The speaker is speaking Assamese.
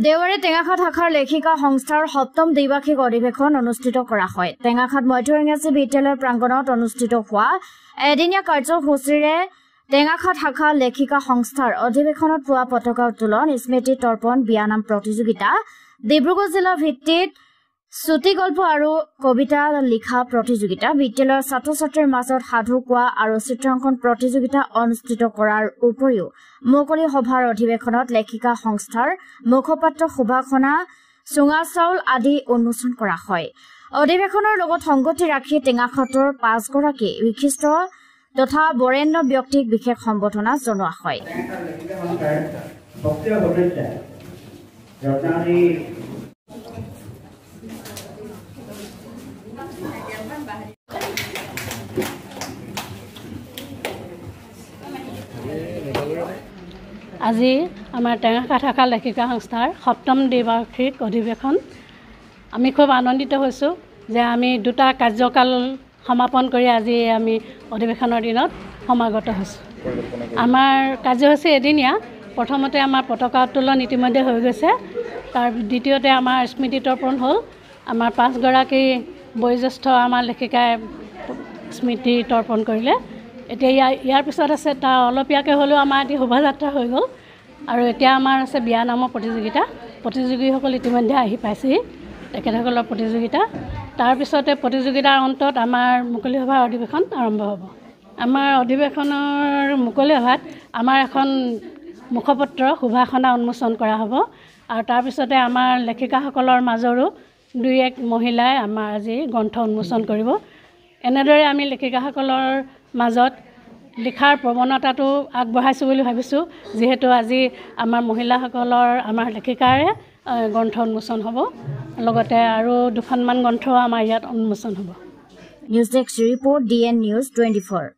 দেওবাৰে টেঙাখাত শাখাৰ লেখিকা সংস্থাৰ ৭ম দ্বিবাৰ্ষিক অধিৱেশন অনুষ্ঠিত কৰা হয়। টেঙাখাত মধ্য ইংৰাজী বিদ্যালয়ৰ প্ৰাংগণত অনুষ্ঠিত হোৱা এদিনীয়া কাৰ্যসূচীৰে টেঙাখাত শাখা লেখিকা সংস্থাৰ অধিৱেশনত পোৱা পতাকা উত্তোলন, স্মৃতি তৰ্পণ, বিয়ানাম প্ৰতিযোগিতা, ডিব্ৰুগড় জিলা ভিত্তিত চুটিগল্প আৰু কবিতা লিখা প্ৰতিযোগিতা, বিদ্যালয়ৰ ছাত্ৰ-ছাত্ৰীৰ মাজত সাধু কোৱা আৰু চিত্ৰাংকন প্ৰতিযোগিতা অনুষ্ঠিত কৰাৰ উপৰিও মুকলি সভাৰ অধিৱেশনত লেখিকা সংস্থাৰ মুখপাত্ৰ সুভাষণা চুঙাচাউল আদি উন্মোচন কৰা হয়। অধিৱেশনৰ লগত সংগতি ৰাখি টেঙাখাতৰ ৫ গৰাকী বিশিষ্ট তথা বৰেণ্য ব্যক্তিক বিশেষ সম্বৰ্ধনা জনোৱা হয়। আজি আমাৰ টেঙাখাত শাখা লেখিকা সংস্থাৰ ৭ম দ্বিবাৰ্ষিক অধিৱেশন। আমি খুব আনন্দিত হৈছোঁ যে আমি 2টা কাৰ্যকাল সমাপন কৰি আজি আমি অধিৱেশনৰ দিনত সমাগত হৈছোঁ। আমাৰ কাৰ্যসূচী এদিনীয়া। প্ৰথমতে আমাৰ পতাকা উত্তোলন ইতিমধ্যে হৈ গৈছে। তাৰ দ্বিতীয়তে আমাৰ স্মৃতি তৰ্পণ হ'ল। আমাৰ 5 গৰাকী বয়োজ্যেষ্ঠ আমাৰ লেখিকাই স্মৃতি তৰ্পণ কৰিলে। এতিয়া ইয়াৰ পিছত আছে তাৰ অলপীয়াকৈ হ'লেও আমাৰ এটি শোভাযাত্ৰা হৈ গ'ল। আৰু এতিয়া আমাৰ আছে বিয়ানামৰ প্ৰতিযোগিতা। প্ৰতিযোগীসকল ইতিমধ্যে আহি পাইছেহি, তেখেতসকলৰ প্ৰতিযোগিতা। তাৰপিছতে প্ৰতিযোগিতাৰ অন্তত আমাৰ মুকলি সভাৰ অধিৱেশন আৰম্ভ হ'ব। আমাৰ অধিৱেশনৰ মুকলি সভাত আমাৰ এখন মুখপত্ৰ সুভাষণা উন্মোচন কৰা হ'ব। আৰু তাৰপিছতে আমাৰ লেখিকাসকলৰ মাজৰো 2-1 মহিলাই আমাৰ আজি গ্ৰন্থ উন্মোচন কৰিব। এনেদৰে আমি লেখিকাসকলৰ মাজত লিখাৰ প্ৰৱণতাটো আগবঢ়াইছোঁ বুলি ভাবিছোঁ, যিহেতু আজি আমাৰ মহিলাসকলৰ আমাৰ লেখিকাৰে গ্ৰন্থ উন্মোচন হ'ব। লগতে আৰু 2খনমান গ্ৰন্থ আমাৰ ইয়াত উন্মোচন হ'ব। News desk report, DN News 24।